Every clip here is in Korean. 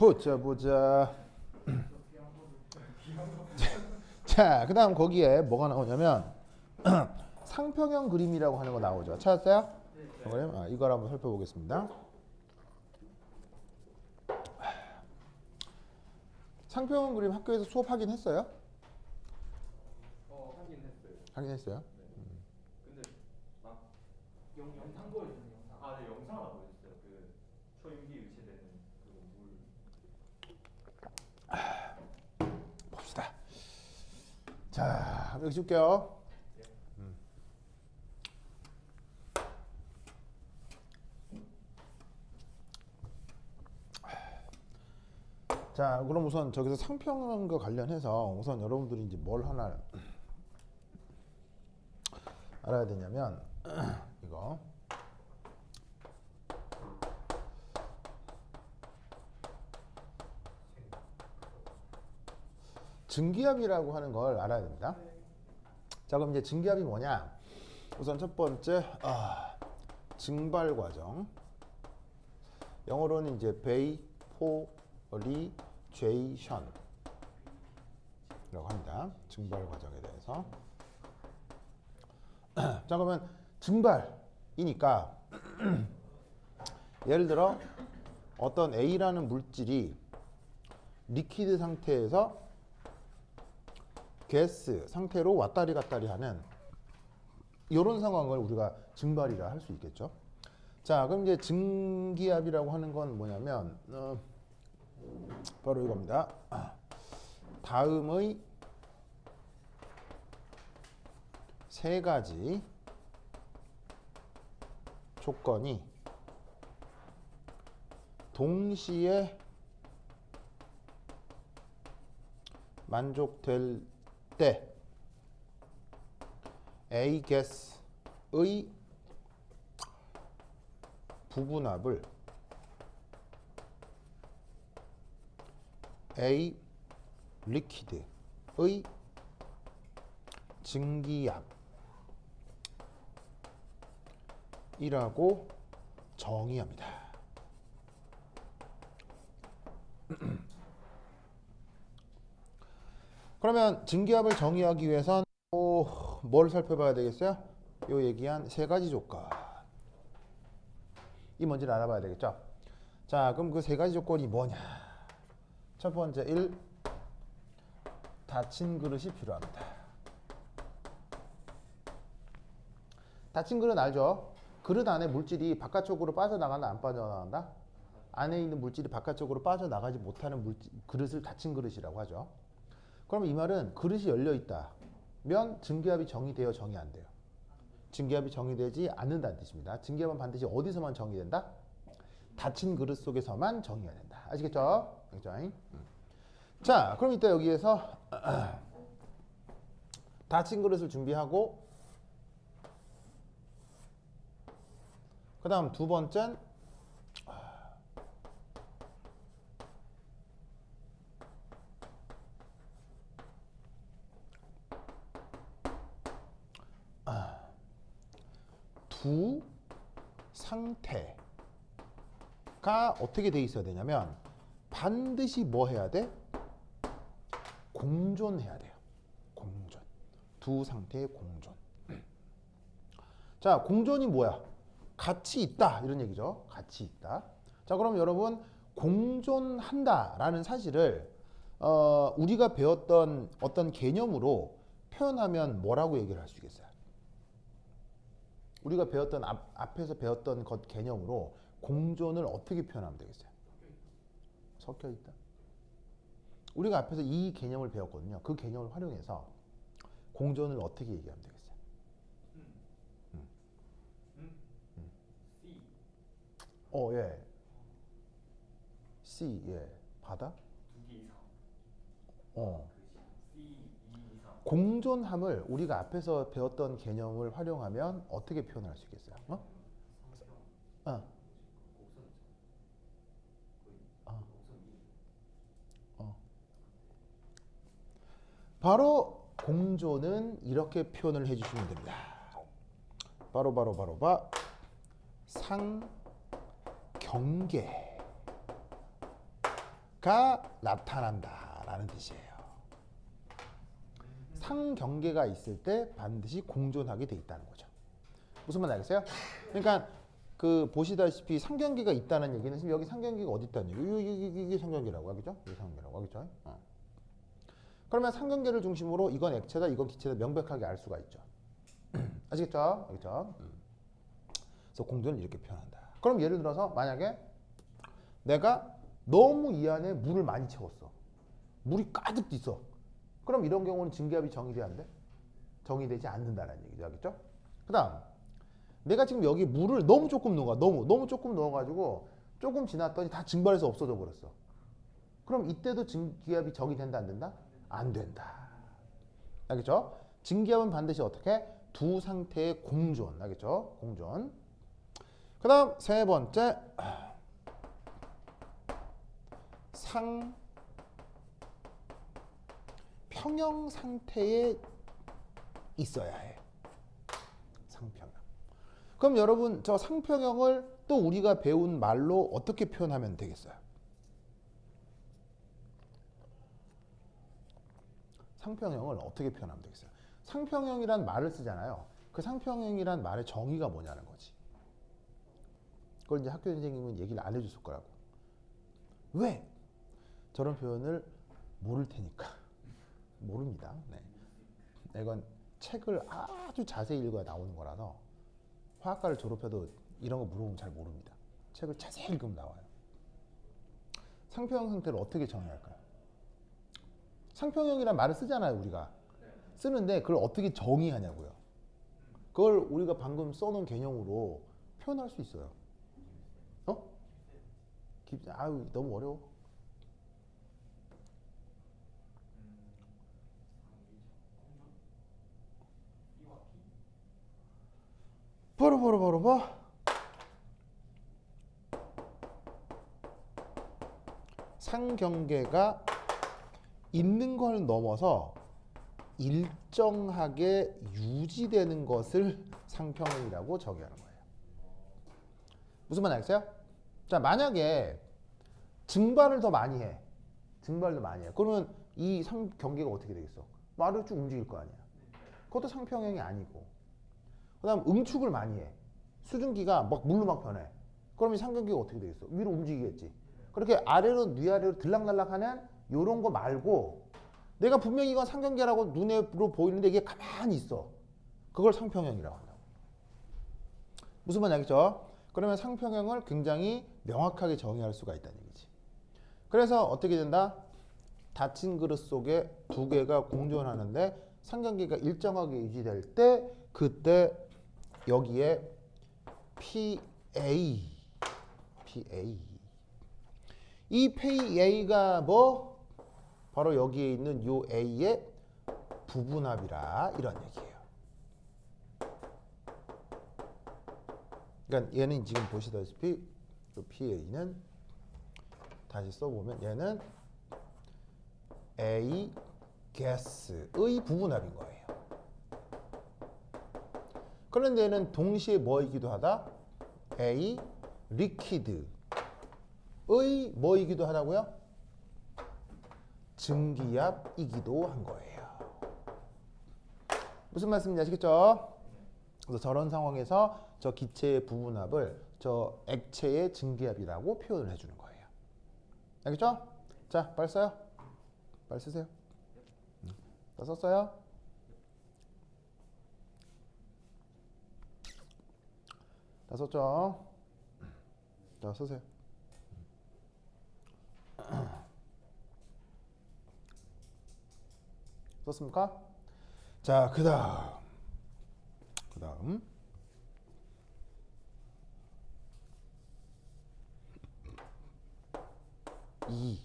보자. 자, 그 다음 거기에 뭐가 나오냐면 상평형 그림이라고 하는 거 나오죠. 찾았어요? 네. 이걸 한번 살펴보겠습니다. 상평형 그림 학교에서 수업하긴 했어요? 하긴 했어요. 하긴 했어요? 네. 근데 막 영상 보여주는 영상. 네, 영상 하나 보여줬어요. 그 초임기 유체되는 그 물. 봅시다. 자, 여기 줄게요. 자, 그럼 우선 저기서 상평형과 관련해서 우선 여러분들이 이제 뭘 하나 알아야 되냐면 이거 증기압이라고 하는 걸 알아야 됩니다. 자, 그럼 이제 증기압이 뭐냐? 우선 첫 번째 증발 과정. 영어로는 이제 베이포리제이션이라고 합니다. 증발 과정에 대해서. 자, 그러면 증발이니까 예를 들어 어떤 A라는 물질이 리퀴드 상태에서 가스 상태로 왔다리 갔다리 하는 이런 상황을 우리가 증발이라 할 수 있겠죠. 자, 그럼 이제 증기압이라고 하는 건 뭐냐면 바로 이겁니다. 다음의 세 가지 조건이 동시에 만족될 때 A 가스의 부분압을 A 리퀴드의 증기압이라고 정의합니다. 그러면 증기압을 정의하기 위해선 뭘 살펴봐야 되겠어요? 요 얘기한 세 가지 조건. 이 뭔지를 알아봐야 되겠죠? 자, 그럼 그 세 가지 조건이 뭐냐? 첫 번째, 1. 닫힌 그릇이 필요합니다. 닫힌 그릇 알죠? 그릇 안에 물질이 바깥쪽으로 빠져나간다, 안 빠져나간다? 안에 있는 물질이 바깥쪽으로 빠져나가지 못하는 그릇을 닫힌 그릇이라고 하죠. 그럼 이 말은 그릇이 열려 있다면 증기압이 정의돼요, 정의 안 돼요? 증기압이 정의되지 않는다는 뜻입니다. 증기압은 반드시 어디서만 정의된다? 닫힌 그릇 속에서만 정의가 된다. 아시겠죠? 알겠죠? 자, 그럼 이따 여기에서 닫힌 그릇을 준비하고 그 다음 두 번째는 두 상태가 어떻게 돼 있어야 되냐면 반드시 뭐 해야 돼? 공존해야 돼요. 공존. 두 상태의 공존. 자, 공존이 뭐야? 같이 있다 이런 얘기죠. 같이 있다. 자, 그럼 여러분 공존한다라는 사실을 우리가 배웠던 어떤 개념으로 표현하면 뭐라고 얘기를 할 수 있겠어요? 우리가 배웠던 앞에서 배웠던 것 개념으로 공존을 어떻게 표현하면 되겠어요? 섞여 있다. 우리가 앞에서 이 개념을 배웠거든요. 그 개념을 활용해서 공존을 어떻게 얘기하면 되겠어요? 예. C, 예. 바다? 2개 이상. C 2 이상. 공존함을 우리가 앞에서 배웠던 개념을 활용하면 어떻게 표현할 수 있겠어요? 바로 공존은 이렇게 표현을 해주시면 됩니다. 바로 상경계. 나타난다라는 뜻이에요. 상경계가 있을 때 반드시 공존하게 돼 있다는 거죠. 무슨 말 알겠어요? 그러니까 그 보시다시피 상경계가 있다는 얘기는 지금 여기 상경계가 어디 있다는 얘기예요? 이게 상경계라고 하겠죠? 이게 상경계라고 하겠죠? 그러면 상경계를 중심으로 이건 액체다, 이건 기체다 명백하게 알 수가 있죠. 아시겠죠? 알겠죠? 그래서 공존을 이렇게 표현한다. 그럼 예를 들어서 만약에 내가 너무 이 안에 물을 많이 채웠어. 물이 가득 있어. 그럼 이런 경우는 증기압이 정의돼야 안 돼? 정의되지 않는다는 얘기죠. 알겠죠? 그 다음 내가 지금 여기 물을 너무 조금 넣어. 너무 조금 넣어가지고 조금 지났더니 다 증발해서 없어져 버렸어. 그럼 이때도 증기압이 정의된다 안 된다? 안 된다. 알겠죠? 증기압은 반드시 어떻게? 두 상태의 공존. 알겠죠? 공존. 그 다음 세 번째 상평형 상태에 있어야 해. 상평형. 그럼 여러분 저 상평형을 또 우리가 배운 말로 어떻게 표현하면 되겠어요? 상평형을 어떻게 표현하면 되겠어요? 상평형이란 말을 쓰잖아요. 그 상평형이란 말의 정의가 뭐냐는 거지. 그걸 이제 학교 선생님은 얘기를 안 해줬을 거라고. 왜? 저런 표현을 모를 테니까. 모릅니다. 네. 이건 책을 아주 자세히 읽어야 나오는 거라서 화학과를 졸업해도 이런 거 물어보면 잘 모릅니다. 책을 자세히 읽으면 나와요. 상평형 상태를 어떻게 정의할까요? 상평형이란 말을 쓰잖아요, 우리가. 쓰는데 그걸 어떻게 정의하냐고요. 그걸 우리가 방금 써놓은 개념으로 표현할 수 있어요. 아유, 너무 어려워. 바로 상경계가 있는 걸 넘어서 일정하게 유지되는 것을 상평형이라고 정의하는 거예요. 무슨 말 알겠어요? 자, 만약에 증발을 더 많이 해. 그러면 이 상경계가 어떻게 되겠어? 말을 쭉 움직일 거 아니야. 그것도 상평형이 아니고. 그 다음 응축을 많이 해. 수증기가 막 물로 막 변해. 그럼 이 상경계가 어떻게 되겠어? 위로 움직이겠지. 그렇게 아래로 위아래로 들락날락하는 이런 거 말고 내가 분명히 이건 상경계라고 눈으로 보이는데 이게 가만히 있어. 그걸 상평형이라고 한다고. 무슨 말인지 알겠죠? 그러면 상평형을 굉장히 명확하게 정의할 수가 있다는 얘기지. 그래서 어떻게 된다? 닫힌 그릇 속에 두 개가 공존하는데 상경계가 일정하게 유지될 때 그때 여기에 PA 이 PA가 뭐? 바로 여기에 있는 요 A의 부분합이라 이런 얘기예요. 그러니까 얘는 지금 보시다시피 요 PA는 다시 써보면 얘는 A 가스의 부분합인 거예요. 그런데 얘는 동시에 뭐이기도 하다? A 리퀴드의 뭐이기도 하다고요? 증기압이기도 한 거예요. 무슨 말씀인지 아시겠죠? 그래서 저런 상황에서 저 기체의 부분합을 저 액체의 증기압이라고 표현을 해주는 거예요. 알겠죠? 자, 빨리 써요. 빨리 쓰세요. 다 썼어요? 다 썼죠? 자, 쓰세요. 썼습니까? 자, 그 다음 2.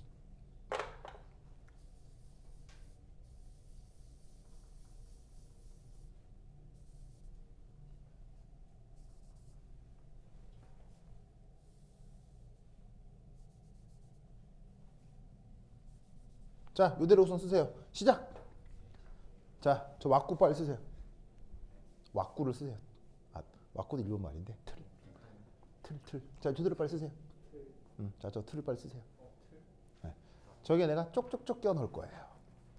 자, 이대로 우선 쓰세요. 시작. 자, 저 왁구 빨리 쓰세요. 왁구를 쓰세요. 아, 왁구도 일본 말인데 틀. 자, 저대로 빨리 쓰세요. 자, 저 틀을 빨리 쓰세요. 네. 저게 내가 쪽쪽쪽 껴 넣을 거예요.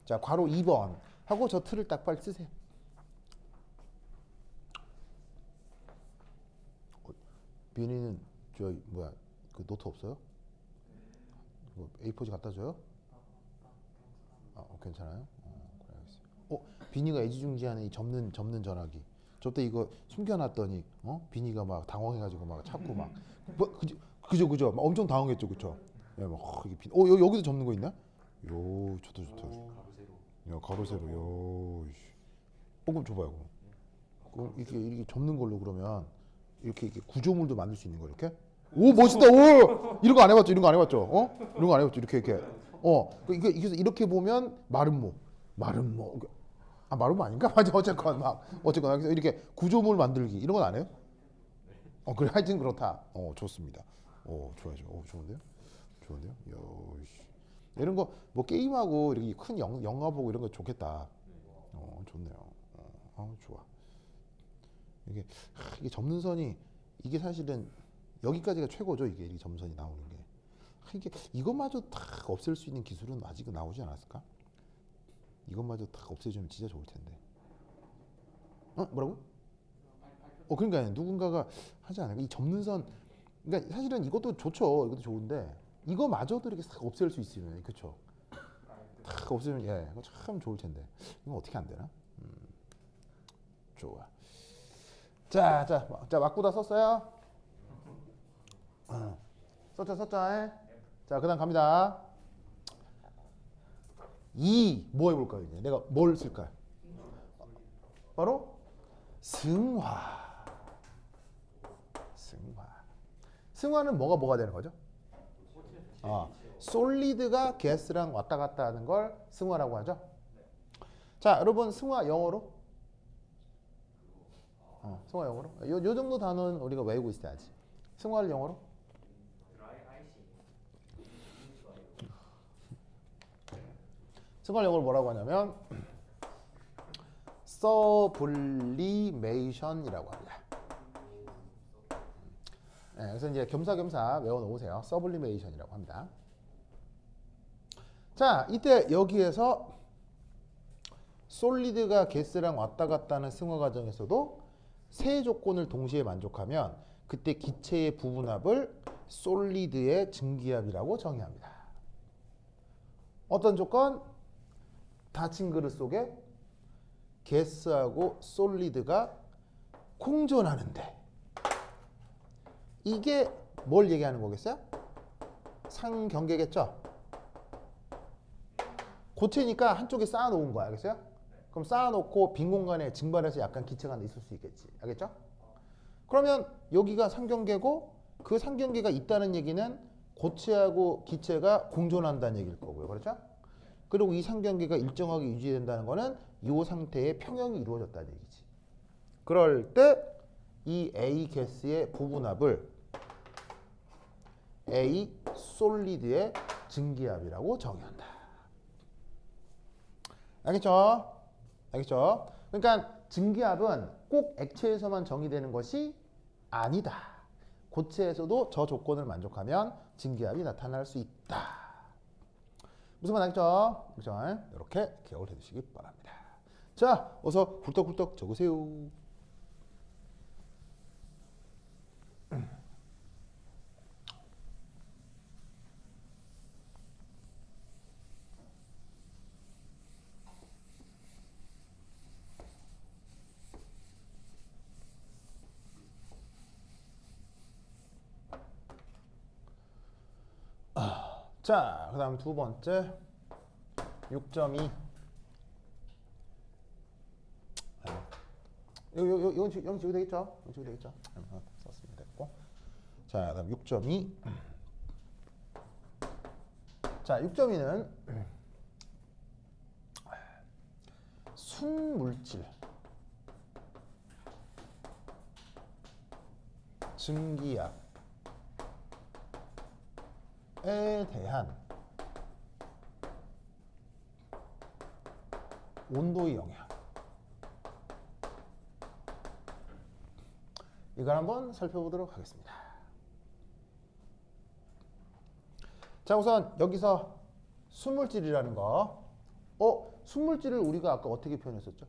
자, 괄호 2번 하고 저 틀을 딱 빨리 쓰세요. 비니는 저 뭐야 그 노트 없어요? 뭐 A4지 갖다 줘요? 괜찮아요? 그래 알겠어요. 비니가 애지중지하는 이 접는 전화기. 저때 이거 숨겨놨더니 비니가 막 당황해가지고 막 찾고 막 뭐, 그죠 막 엄청 당황했죠, 그쵸? 예, 막 이게 여기도 접는 거 있나? 요 좋다. 야 가로 세로 요. 그럼 줘봐요. 그럼 이렇게 접는 걸로 그러면 이렇게 구조물도 만들 수 있는 거 이렇게. 오 멋있다. 오 이런 거 안 해봤죠? 이런 거 안 해봤죠? 이런 거 안 해봤죠? 이렇게. 이게 이렇게 보면 마름모. 마름모 아닌가? 맞아 어쨌건 그래서 이렇게 구조물 만들기 이런 건 안 해요? 그래 하여튼 그렇다. 좋습니다. 좋아요. 좋은데요? 이런 거 뭐 게임하고 이렇게 큰 영화 보고 이런 거 좋겠다. 좋네요. 좋아. 이게 접는 선이 이게 사실은 여기까지가 최고죠. 이게 점선이 나오는 게. 이것마저 다 없앨 수 있는 기술은 아직은 나오지 않았을까? 이것마저 다 없애주면 진짜 좋을 텐데. 뭐라고? 그러니까 누군가가 하지 않을까? 이 접는 선, 그러니까 사실은 이것도 좋죠. 이것도 좋은데 이거마저도 이렇게 싹 없앨 수 있으면, 그렇죠? 다 없애면 이거 참 좋을 텐데. 이거 어떻게 안 되나? 좋아. 자, 맞고다 썼어요? 썼죠. 자, 그다음 갑니다. 뭐 해볼까요? 이제 내가 뭘 쓸까요? 바로 승화. 승화는 뭐가 되는 거죠? 솔리드가 가스랑 왔다 갔다 하는 걸 승화라고 하죠. 자, 여러분 승화 영어로? 승화 영어로? 요 정도 단어는 우리가 외우고 있어야지. 승화를 영어로? 승화를 영어로 뭐라고 하냐면 서블리메이션이라고 합니다. 그래서 이제 겸사겸사 외워놓으세요. 서블리메이션이라고 합니다. 자, 이때 여기에서 솔리드가 가스랑 왔다 갔다 하는 승화 과정에서도 세 조건을 동시에 만족하면 그때 기체의 부분합을 솔리드의 증기압이라고 정의합니다. 어떤 조건? 닫힌 그릇 속에 가스하고 솔리드가 공존하는데, 이게 뭘 얘기하는 거겠어요? 상경계겠죠? 고체니까 한쪽에 쌓아놓은 거야, 알겠어요? 그럼 쌓아놓고 빈 공간에 증발해서 약간 기체가 있을 수 있겠지, 알겠죠? 그러면 여기가 상경계고 그 상경계가 있다는 얘기는 고체하고 기체가 공존한다는 얘기일 거고요, 그렇죠? 그리고 이 상경계가 일정하게 유지된다는 거는 이 상태의 평형이 이루어졌다는 얘기지. 그럴 때 이 A 가스의 부분합을 A 솔리드의 증기압이라고 정의한다. 알겠죠? 그러니까 증기압은 꼭 액체에서만 정의되는 것이 아니다. 고체에서도 저 조건을 만족하면 증기압이 나타날 수 있다. 무슨 말 알겠죠? 그렇죠? 이렇게 기억을 해두시기 바랍니다. 자, 어서 훌떡훌떡 적으세요. 자, 그 다음 두 번째 6.2. 이건 지우도 되겠죠? 썼으면 됐고. 자, 그 다음 6.2. 자, 6.2는 순물질 증기압에 대한 온도의 영향, 이걸 한번 살펴보도록 하겠습니다. 자, 우선 여기서 순물질이라는 거. 순물질을 우리가 아까 어떻게 표현했었죠?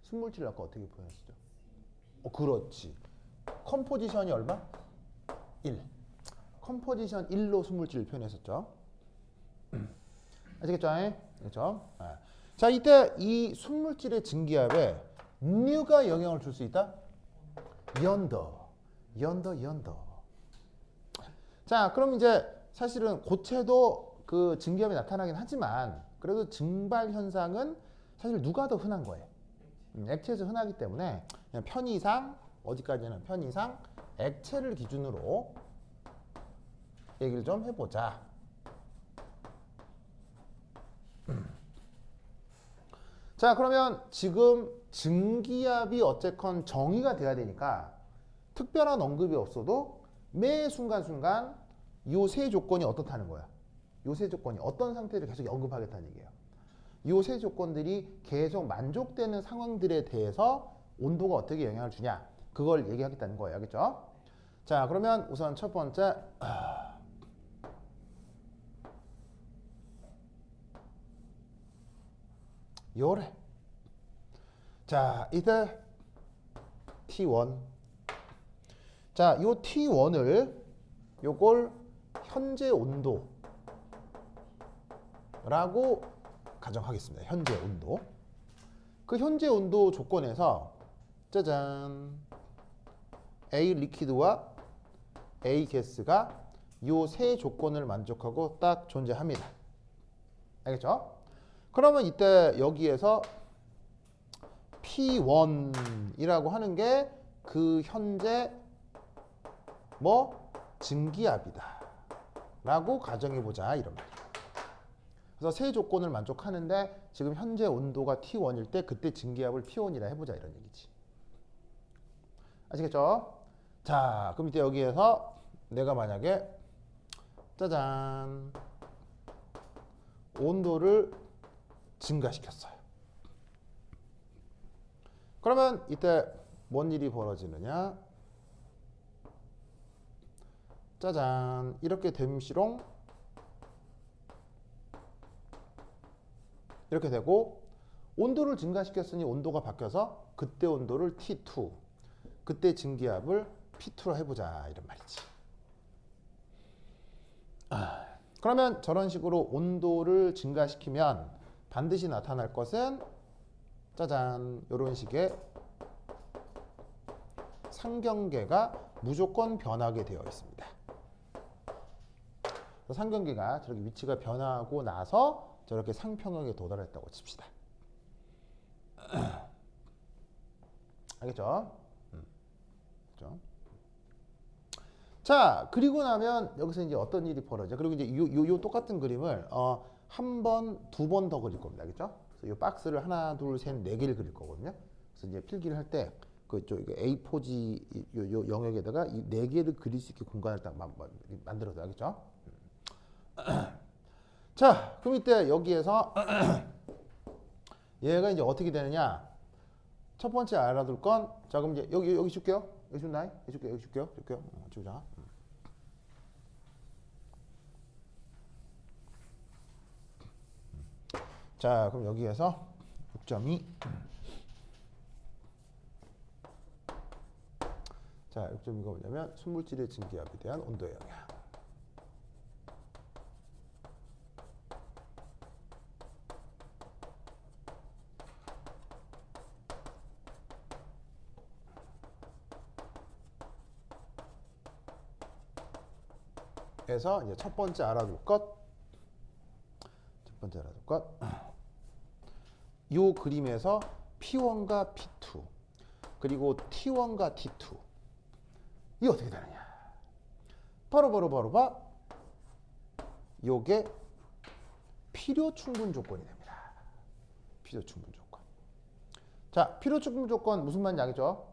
순물질을 아까 어떻게 표현했었죠? 그렇지. 컴포지션이 얼마? 1. 컴포지션 1로 순물질을 표현했었죠. 아시겠죠? 그렇죠? 자, 이때 이 순물질의 증기압에 누가 영향을 줄 수 있다? 연더. 자, 그럼 이제 사실은 고체도 그 증기압이 나타나긴 하지만 그래도 증발 현상은 사실 누가 더 흔한 거예요? 액체에서 흔하기 때문에 그냥 편의상 어디까지는 편의상 액체를 기준으로 얘기를 좀 해보자. 자, 그러면 지금 증기압이 어쨌건 정의가 돼야 되니까 특별한 언급이 없어도 매 순간순간 요 세 조건이 어떻다는 거야? 요 세 조건이 어떤 상태를 계속 언급하겠다는 얘기예요. 요 세 조건들이 계속 만족되는 상황들에 대해서 온도가 어떻게 영향을 주냐? 그걸 얘기하겠다는 거예요. 알겠죠? 자, 그러면 우선 첫 번째 요래. 자, 이때 T1. 자, 요 T1을 요걸 현재 온도라고 가정하겠습니다. 현재 온도. 그 현재 온도 조건에서 짜잔. A 리퀴드와 A 가스가 요 세 조건을 만족하고 딱 존재합니다. 알겠죠? 그러면 이때 여기에서 P1이라고 하는 게 그 현재 뭐 증기압이다 라고 가정해보자 이런 말이에요. 그래서 세 조건을 만족하는데 지금 현재 온도가 T1일 때 그때 증기압을 P1이라 해보자 이런 얘기지. 아시겠죠? 자, 그럼 이때 여기에서 내가 만약에 짜잔 온도를 증가시켰어요. 그러면 이때 뭔 일이 벌어지느냐? 짜잔 이렇게 됨시롱 이렇게 되고 온도를 증가시켰으니 온도가 바뀌어서 그때 온도를 T2 그때 증기압을 P2로 해보자 이런 말이지. 그러면 저런 식으로 온도를 증가시키면 반드시 나타날 것은 짜잔 이런 식의 상경계가 무조건 변하게 되어 있습니다. 상경계가 저렇게 위치가 변하고 나서 저렇게 상평형에 도달했다고 칩시다. 알겠죠? 그렇죠? 자, 그리고 나면 여기서 이제 어떤 일이 벌어져? 그리고 이제 요 똑같은 그림을 한 번, 두 번 더 그릴 겁니다. 알겠죠? 그래서 이 박스를 하나, 둘, 셋, 네 개를 그릴 거거든요. 그래서 이제 필기를 할 때 그쪽 A4지 요 영역에다가 이 네 개를 그릴 수 있게 공간을 딱 만들어서 알겠죠? 자, 그럼 이때 여기에서 얘가 이제 어떻게 되느냐? 첫 번째 알아둘 건, 자, 그럼 이제 여기 줄게요. 여기 줄나요? 여기 줄게요. 주자. 자, 그럼 여기에서 6.2. 자, 6.2가 뭐냐면 순물질의 증기압에 대한 온도의 영향. 그래서 이제 첫 번째 알아둘 것, 요 그림에서 P1과 P2 그리고 T1과 T2 이 어떻게 되느냐? 바로 요게 필요 충분 조건이 됩니다. 필요 충분 조건. 자, 필요 충분 조건 무슨 말인지 알겠죠?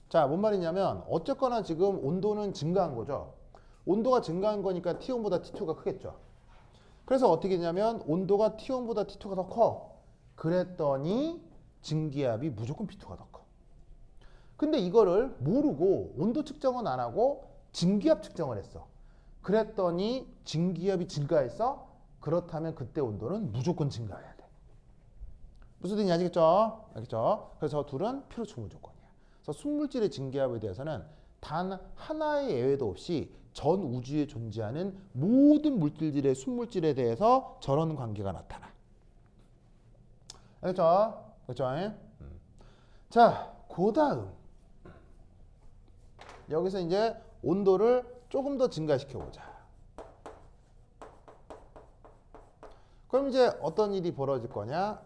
자, 뭔 말이냐면 어쨌거나 지금 온도는 증가한 거죠. 온도가 증가한 거니까 T1보다 T2가 크겠죠. 그래서 어떻게 되냐면 온도가 T1보다 T2가 더 커. 그랬더니 증기압이 무조건 P2가 더 커. 근데 이거를 모르고 온도 측정은 안 하고 증기압 측정을 했어. 그랬더니 증기압이 증가했어? 그렇다면 그때 온도는 무조건 증가해야 돼. 무슨 뜻인지 아시겠죠? 알겠죠? 그래서 저 둘은 필요충 무조건이야. 그래서 순물질의 증기압에 대해서는 단 하나의 예외도 없이 전 우주에 존재하는 모든 물질들의 순물질에 대해서 저런 관계가 나타나. 알겠죠? 그렇죠? 자, 그 다음 여기서 이제 온도를 조금 더 증가시켜 보자. 그럼 이제 어떤 일이 벌어질 거냐?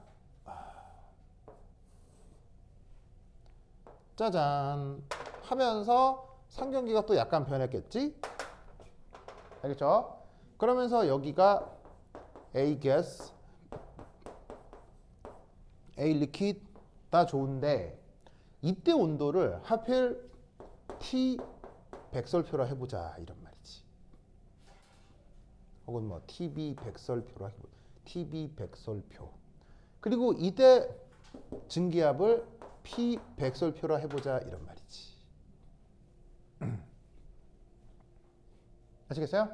짜잔 하면서 상경기가 또 약간 변했겠지? 알겠죠? 그러면서 여기가 A gas, A liquid 다 좋은데 이때 온도를 하필 T 백설표라 해보자 이런 말이지. 혹은 뭐 TB 백설표라 해보자. TB 백설표. 그리고 이때 증기압을 P 백설표라 해보자 이런 말이지. 아시겠어요?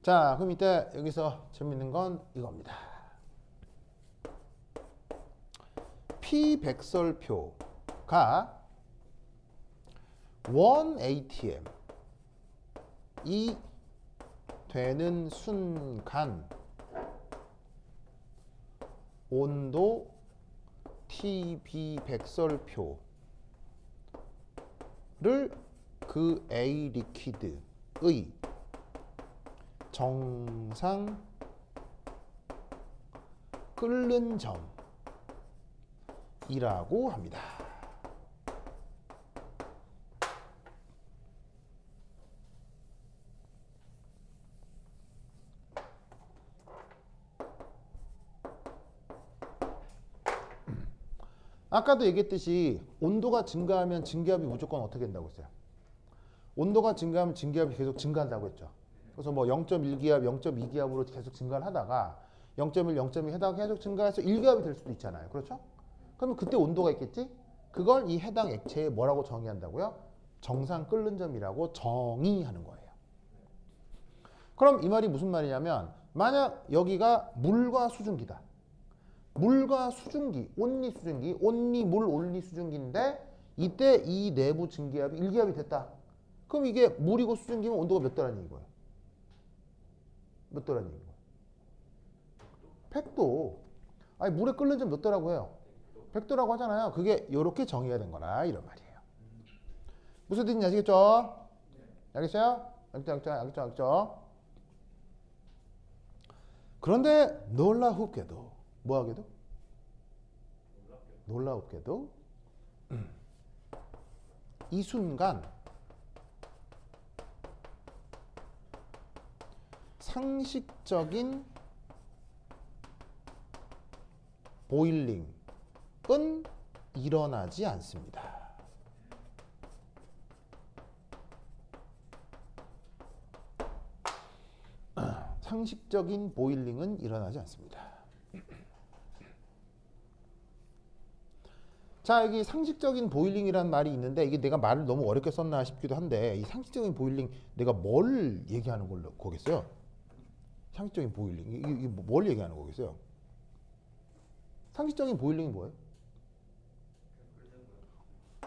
자, 그럼 이때 여기서 재밌는 건 이겁니다. P 백설표가 1 atm이 되는 순간 온도 TB 백설표를 그 A 리퀴드의 정상 끓는 점이라고 합니다. 아까도 얘기했듯이 온도가 증가하면 증기압이 무조건 어떻게 된다고 했어요? 온도가 증가하면 증기압이 계속 증가한다고 했죠. 그래서 뭐 0.1기압, 0.2기압으로 계속 증가를 하다가 0.1, 0.2 하다가 계속 증가해서 1기압이 될 수도 있잖아요. 그렇죠? 그러면 그때 온도가 있겠지? 그걸 이 해당 액체에 뭐라고 정의한다고요? 정상 끓는 점이라고 정의하는 거예요. 그럼 이 말이 무슨 말이냐면 만약 여기가 물과 수증기다. 물과 수증기, 온리 수증기, 온리 물, 온리 수증기인데 이때 이 내부 증기압이 1기압이 됐다. 그럼 이게 물이고 수증기면 온도가 몇 도라는 얘기인 거예요? 몇 도라는 얘기인 거예요? 100도. 아니 물에 끓는 점 몇 도라고 해요? 100도라고 하잖아요. 그게 이렇게 정의가 된 거라 이런 말이에요. 무슨 뜻인지 아시겠죠? 알겠어요? 알겠죠? 그런데 놀랍게도 뭐하게도? 놀랍게도 이 순간 상식적인 보일링은 일어나지 않습니다. 상식적인 보일링은 일어나지 않습니다. 자, 여기 상식적인 보일링이라는 말이 있는데 이게 내가 말을 너무 어렵게 썼나 싶기도 한데 이 상식적인 보일링 내가 뭘 얘기하는 걸로 거겠어요? 상식적인 보일링 이게 뭘 얘기하는 거겠어요? 상식적인 보일링이 뭐예요?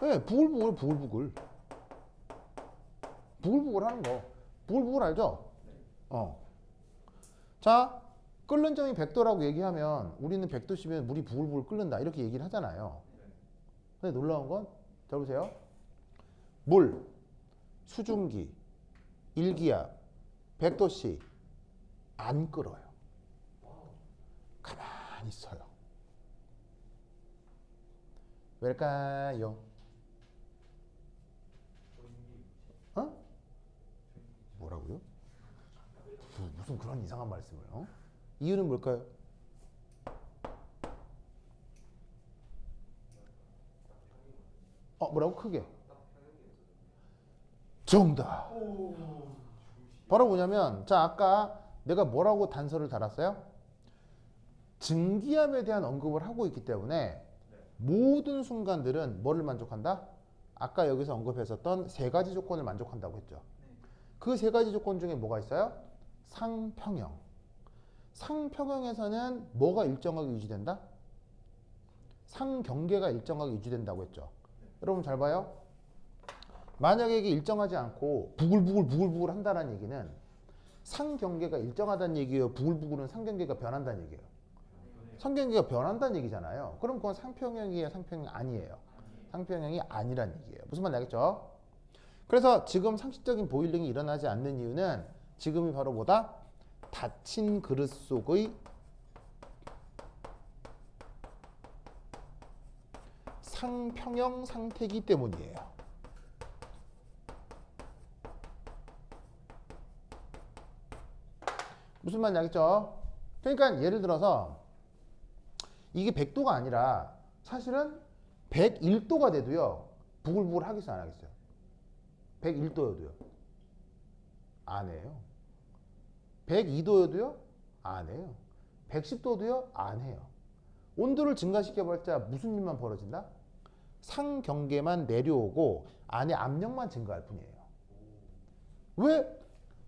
네, 부글부글 하는 거. 부글부글 알죠? 자, 끓는 점이 100도라고 얘기하면 우리는 100도씨면 물이 부글부글 끓는다 이렇게 얘기를 하잖아요. 근데 놀라운 건 자 보세요. 물, 수증기, 1기압, 100도씨 안 끓어요. 가만히 있어요. 왜일까요? 뭐라고요? 무슨 그런 이상한 말씀을 이유는 뭘까요? 뭐라고? 크게 정답. 바로 뭐냐면 자 아까 내가 뭐라고 단서를 달았어요? 증기압에 대한 언급을 하고 있기 때문에 모든 순간들은 뭐를 만족한다? 아까 여기서 언급했었던 세 가지 조건을 만족한다고 했죠. 그 세 가지 조건 중에 뭐가 있어요? 상평형. 상평형에서는 뭐가 일정하게 유지된다? 상경계가 일정하게 유지된다고 했죠. 여러분 잘 봐요. 만약에 이게 일정하지 않고 부글부글 한다는 얘기는 상경계가 일정하다는 얘기예요? 부글부글은 상경계가 변한다는 얘기예요? 상경계가 변한다는 얘기잖아요. 그럼 그건 상평형이에요? 상평형이 아니에요? 상평형이 아니란 얘기예요. 무슨 말인지 알겠죠? 그래서 지금 상식적인 보일링이 일어나지 않는 이유는 지금이 바로 뭐다? 닫힌 그릇 속의 상평형 상태이기 때문이에요. 무슨 말인지 알겠죠? 그러니까 예를 들어서 이게 100도가 아니라 사실은 101도가 돼도요. 부글부글 하겠어요? 안 하겠어요? 101도여도요? 안 해요. 102도여도요? 안 해요. 110도도요? 안 해요. 온도를 증가시켜봤자 무슨 일만 벌어진다? 상경계만 내려오고 안에 압력만 증가할 뿐이에요. 왜?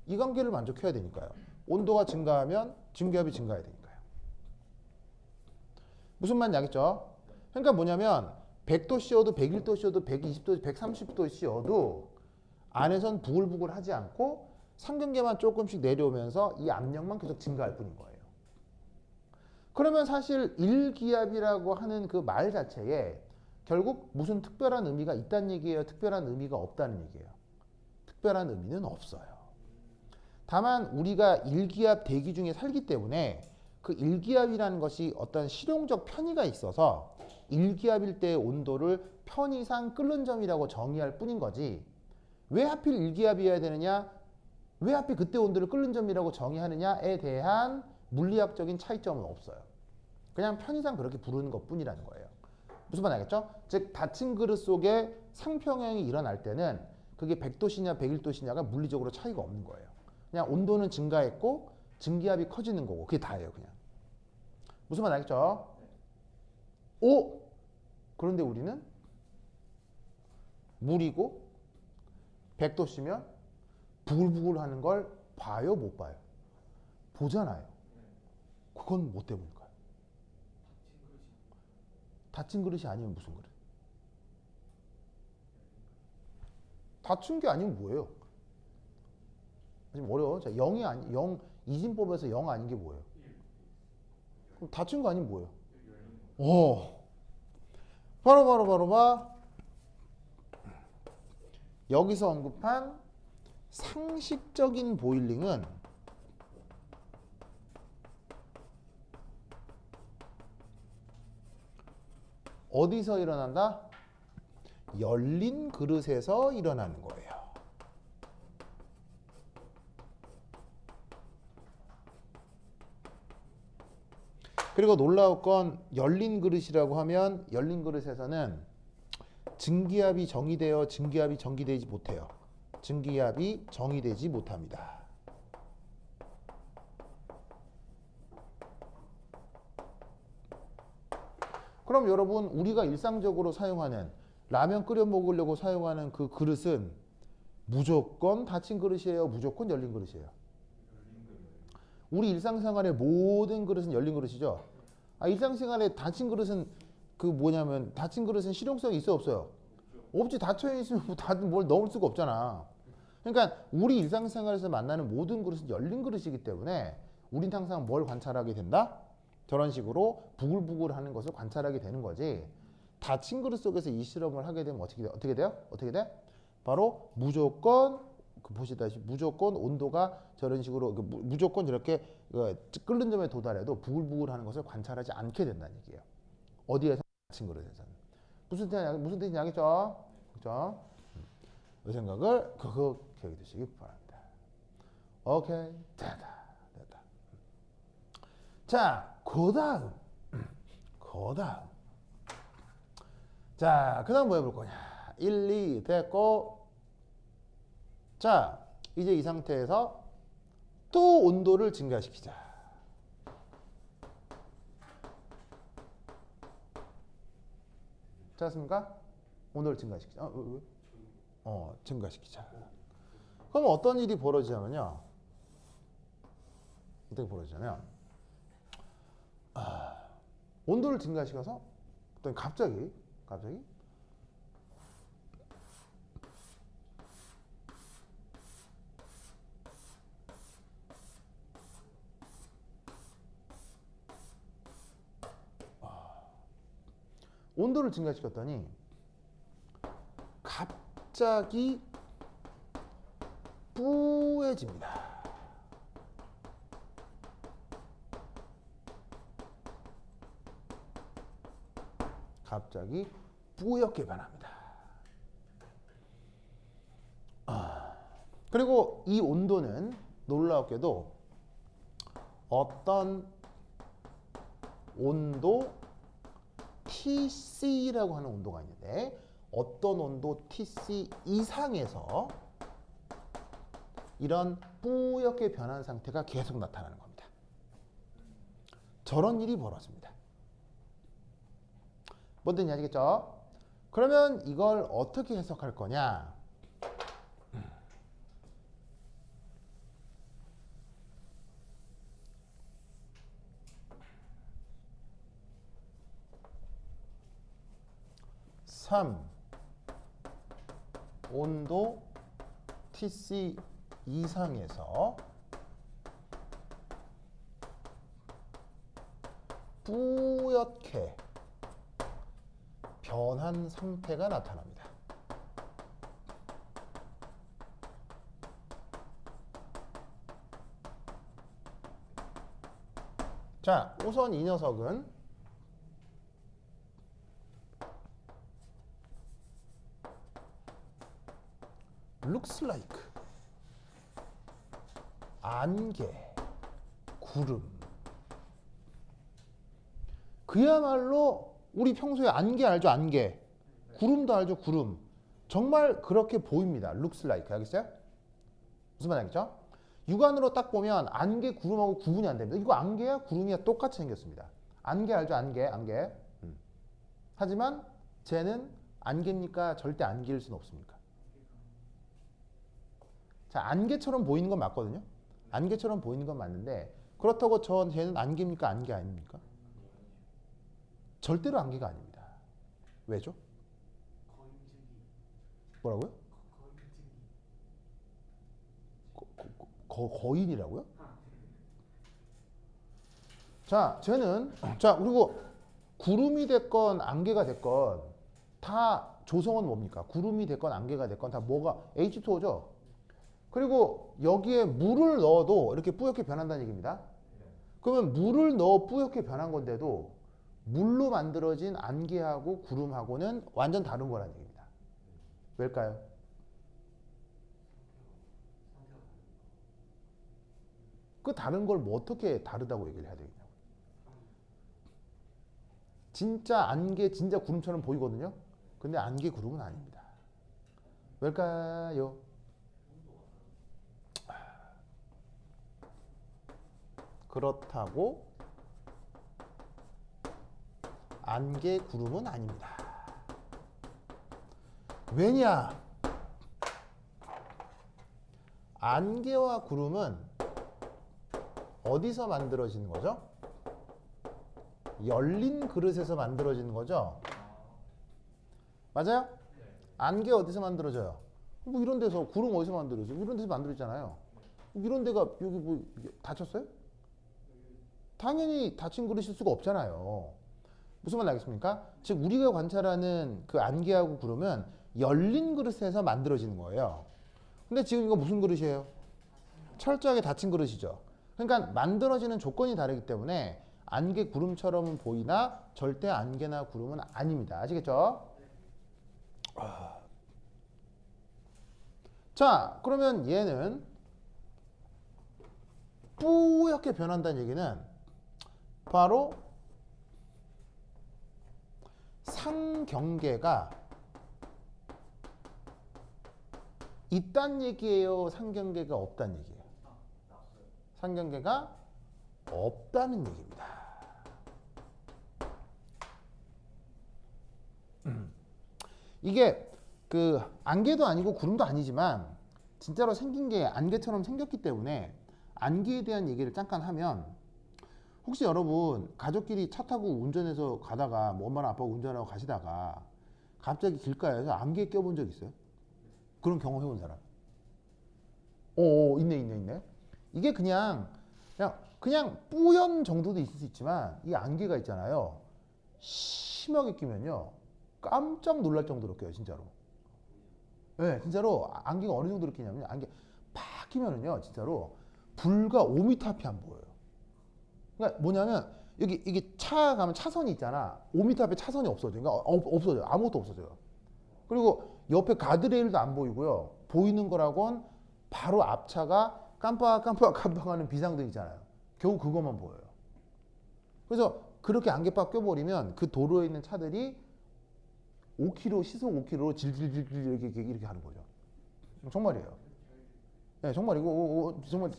이 관계를 만족해야 되니까요. 온도가 증가하면 증기압이 증가해야 되니까요. 무슨 말인지 알겠죠? 그러니까 뭐냐면 100도 씌워도 101도 씌워도 120도 130도 씌워도 안에선 부글부글 하지 않고 상경계만 조금씩 내려오면서 이 압력만 계속 증가할 뿐인 거예요. 그러면 사실 일기압이라고 하는 그 말 자체에 결국 무슨 특별한 의미가 있다는 얘기예요? 특별한 의미가 없다는 얘기예요? 특별한 의미는 없어요. 다만 우리가 일기압 대기 중에 살기 때문에 그 일기압이라는 것이 어떤 실용적 편의가 있어서 일기압일 때의 온도를 편의상 끓는 점이라고 정의할 뿐인 거지 왜 하필 일기압이어야 되느냐 왜 하필 그때 온도를 끓는 점이라고 정의하느냐에 대한 물리학적인 차이점은 없어요. 그냥 편의상 그렇게 부르는 것 뿐이라는 거예요. 무슨 말 알겠죠? 즉 닫힌 그릇 속에 상평형이 일어날 때는 그게 100도씨냐 101도씨냐가 물리적으로 차이가 없는 거예요. 그냥 온도는 증가했고 증기압이 커지는 거고 그게 다예요. 그냥. 무슨 말 알겠죠? 오! 그런데 우리는 물이고 100도씨면 부글부글 하는 걸 봐요? 못 봐요? 보잖아요. 그건 뭐 때문일까요? 닫힌 그릇이 아니면 무슨 그릇? 닫힌 게 아니면 뭐예요? 좀 어려워. 자, 0이 아니, 0, 이진법에서 0 아닌 게 뭐예요? 그럼 닫힌 거 아니면 뭐예요? 바로 봐. 여기서 언급한 상식적인 보일링은 어디서 일어난다? 열린 그릇에서 일어나는 거예요. 그리고 놀라울 건 열린 그릇이라고 하면 열린 그릇에서는 증기압이 정의되어 증기압이 정기되지 못해요. 증기압이 정의되지 못합니다. 그럼 여러분 우리가 일상적으로 사용하는 라면 끓여 먹으려고 사용하는 그 그릇은 무조건 닫힌 그릇이에요? 무조건 열린 그릇이에요? 우리 일상생활의 모든 그릇은 열린 그릇이죠. 일상생활에 닫힌 그릇은 그 뭐냐면 닫힌 그릇은 실용성이 있어 없어요? 없지. 닫혀 있으면 뭘 넣을 수가 없잖아. 그러니까 우리 일상생활에서 만나는 모든 그릇은 열린 그릇이기 때문에 우린 항상 뭘 관찰하게 된다? 저런 식으로 부글부글하는 것을 관찰하게 되는 거지. 닫힌 그릇 속에서 이 실험을 하게 되면 어떻게 돼요? 어떻게 돼? 바로 무조건 보시다시피 무조건 온도가 저런 식으로 무조건 저렇게 끓는 점에 도달해도 부글부글하는 것을 관찰하지 않게 된다는 얘기예요. 어디에서? 닫힌 그릇에서는. 무슨 뜻인지 알겠죠? 그렇죠? 이 생각을 그거 기억해 두시기 바랍니다. 오케이, 됐다. 자, 그다음. 자, 그다음 뭐 해볼 거냐? 1, 2 됐고. 자, 이제 이 상태에서 또 온도를 증가시키자. 됐습니까? 온도를 증가시키자. 증가시키자. 그럼 어떤 일이 벌어지냐면요. 어떻게 벌어지냐면 온도를 증가시켜서 어떤 갑자기 온도를 증가시켰더니 갑자기 뿌해집니다. 갑자기 뿌옇게 변합니다. 그리고 이 온도는 놀랍게도 어떤 온도 TC라고 하는 온도가 있는데 어떤 온도 TC 이상에서 이런 뿌옇게 변한 상태가 계속 나타나는 겁니다. 저런 일이 벌어집니다. 뭔지 아시겠죠? 그러면 이걸 어떻게 해석할 거냐? 온도 TC 이상에서 뿌옇게 변한 상태가 나타납니다. 자, 우선 이 녀석은 looks like 안개, 구름. 그야말로 우리 평소에 안개 알죠? 안개. 구름도 알죠? 구름. 정말 그렇게 보입니다. looks like. 알겠어요? 무슨 말인지 알겠죠? 육안으로 딱 보면 안개, 구름하고 구분이 안 됩니다. 이거 안개야? 구름이야? 똑같이 생겼습니다. 안개 알죠? 안개. 하지만 쟤는 안개입니까? 절대 안개일 수는 없습니까? 자, 안개처럼 보이는 건 맞거든요. 안개처럼 보이는 건 맞는데 그렇다고 쟤는 안개입니까? 안개 아닙니까? 절대로 안개가 아닙니다. 왜죠? 뭐라고요? 거인이라고요? 자, 쟤는 그리고 구름이 됐건 안개가 됐건 다 조성은 뭡니까? 구름이 됐건 안개가 됐건 다 뭐가 H2O죠. 그리고 여기에 물을 넣어도 이렇게 뿌옇게 변한다는 얘기입니다. 그러면 물을 넣어 뿌옇게 변한 건데도 물로 만들어진 안개하고 구름하고는 완전 다른 거라는 얘기입니다. 왜일까요? 그 다른 걸 뭐 어떻게 다르다고 얘기를 해야 되겠냐고. 진짜 안개, 진짜 구름처럼 보이거든요. 근데 안개, 구름은 아닙니다. 왜일까요? 그렇다고 안개, 구름은 아닙니다. 왜냐? 안개와 구름은 어디서 만들어지는 거죠? 열린 그릇에서 만들어지는 거죠? 맞아요? 안개 어디서 만들어져요? 뭐 이런 데서. 구름 어디서 만들어져요? 이런 데서 만들어지잖아요. 이런 데가 여기 뭐 다쳤어요? 당연히 닫힌 그릇일 수가 없잖아요. 무슨 말 알겠습니까? 즉 우리가 관찰하는 그 안개하고 구름은 열린 그릇에서 만들어지는 거예요. 근데 지금 이거 무슨 그릇이에요? 철저하게 닫힌 그릇이죠. 그러니까 만들어지는 조건이 다르기 때문에 안개, 구름처럼 보이나 절대 안개나 구름은 아닙니다. 아시겠죠? 자, 그러면 얘는 뿌옇게 변한다는 얘기는 바로 상경계가 있단 얘기예요? 상경계가 없단 얘기예요? 상경계가 없다는 얘기입니다. 이게 그 안개도 아니고 구름도 아니지만 진짜로 생긴 게 안개처럼 생겼기 때문에 안개에 대한 얘기를 잠깐 하면 혹시 여러분 가족끼리 차 타고 운전해서 가다가 뭐 엄마랑 아빠가 운전하고 가시다가 갑자기 길가에서 안개에 껴본 적 있어요? 그런 경험 해본 사람? 있네. 이게 그냥 뿌연 정도도 있을 수 있지만 이 안개가 있잖아요. 심하게 끼면요. 깜짝 놀랄 정도로 껴요, 진짜로. 네, 진짜로 안개가 어느 정도로 끼냐면 안개 팍 끼면은요, 진짜로 불과 5m 앞이 안 보여요. 그러니까 뭐냐면 여기 이게 차 가면 차선이 있잖아. 5m 앞에 차선이 없어져. 그러니까 없어져요. 아무것도 없어져요. 그리고 옆에 가드레일도 안 보이고요. 보이는 거라곤 바로 앞차가 깜빡하는 비상등 있잖아요. 겨우 그것만 보여요. 그래서 그렇게 안개빡 껴버리면 그 도로에 있는 차들이 5km, 시속 5km로 질질질 이렇게 하는 거죠. 정말이에요. 네, 정말이고, 정말,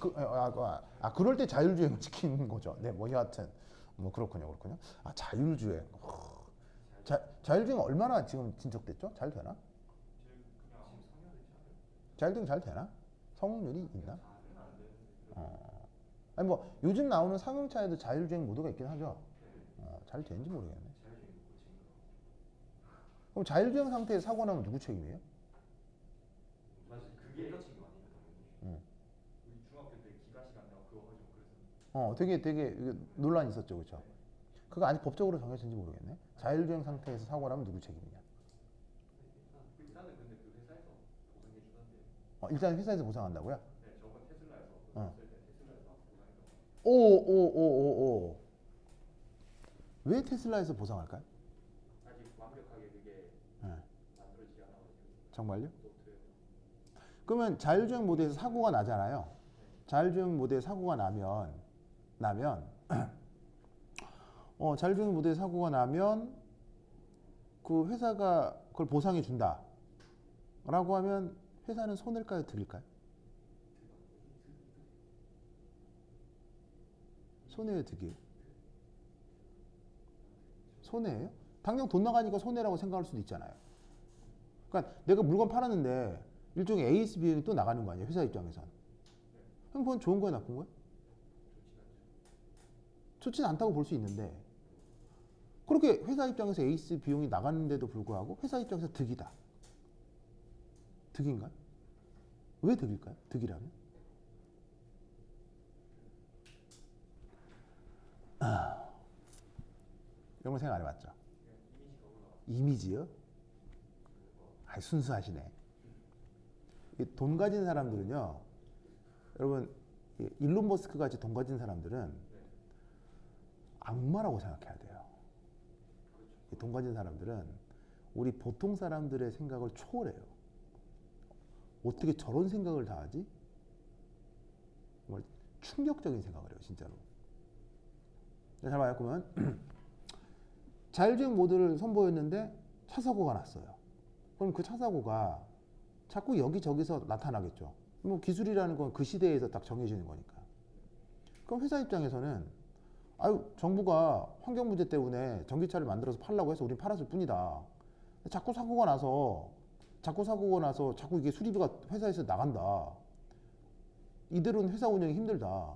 그럴 때 자율주행을 지키는 거죠. 네, 뭐 여하튼. 뭐 그렇군요. 자율주행. 자율주행 얼마나 지금 진척됐죠? 잘 되나? 자율주행 잘 되나? 성능률이 있나? 아니 뭐 요즘 나오는 상용차에도 자율주행 모드가 있긴 하죠. 잘 되는지 모르겠네. 그럼 자율주행 상태에서 사고 나면 누구 책임이에요? 사실 그게 다친 거 아니에요, 당연히. 우리 중학교 때 기가 시간 내가 그거 가지고 그래서. 되게 논란이 있었죠, 그렇죠? 그거 아직 법적으로 정해진지 모르겠네. 자율주행 상태에서 사고 나면 누구 책임이냐? 일단은 근데 그 회사에서 보상해 주던데요. 일단 회사에서 보상한다고요? 네, 저번 테슬라에서 어. 그거 쓸때 테슬라에서 보상했던 거. 오. 왜 테슬라에서 보상할까요? 아직 완벽하게 그게 네. 만들어지지 않아가지고. 정말요? 또 어떻게 그러면 자율주행 모드에서 사고가 나잖아요. 자율주행 모드에 사고가 나면 자율주행 모드에 사고가 나면 그 회사가 그걸 보상해 준다 라고 하면 회사는 손해일까요, 득일까요? 손해예요, 득이에요? 손해예요? 당장 돈 나가니까 손해라고 생각할 수도 있잖아요. 그러니까 내가 물건 팔았는데 일종의 AS 비용이 또 나가는 거 아니에요, 회사 입장에선. 그럼 그건 좋은 거야, 나쁜 거야? 좋지는 않다고 볼 수 있는데 그렇게 회사 입장에서 AS 비용이 나가는데도 불구하고 회사 입장에서 득이다. 득인가요? 왜 득일까요? 득이라면? 이런 거 생각 안 해봤죠? 이미지요? 순수하시네. 돈 가진 사람들은요, 여러분, 일론 머스크 같이 돈 가진 사람들은 악마라고 생각해야 돼요. 돈 가진 사람들은 우리 보통 사람들의 생각을 초월해요. 어떻게 저런 생각을 다 하지? 정말 충격적인 생각을 해요, 진짜로. 잘 봐요, 그러면 자율주행 모드를 선보였는데 차 사고가 났어요. 그럼 그 차 사고가 자꾸 여기저기서 나타나겠죠. 뭐 기술이라는 건 그 시대에서 딱 정해지는 거니까. 그럼 회사 입장에서는 정부가 환경 문제 때문에 전기차를 만들어서 팔라고 해서 우린 팔았을 뿐이다. 자꾸 사고가 나서 자꾸 이게 수리비가 회사에서 나간다. 이대로는 회사 운영이 힘들다.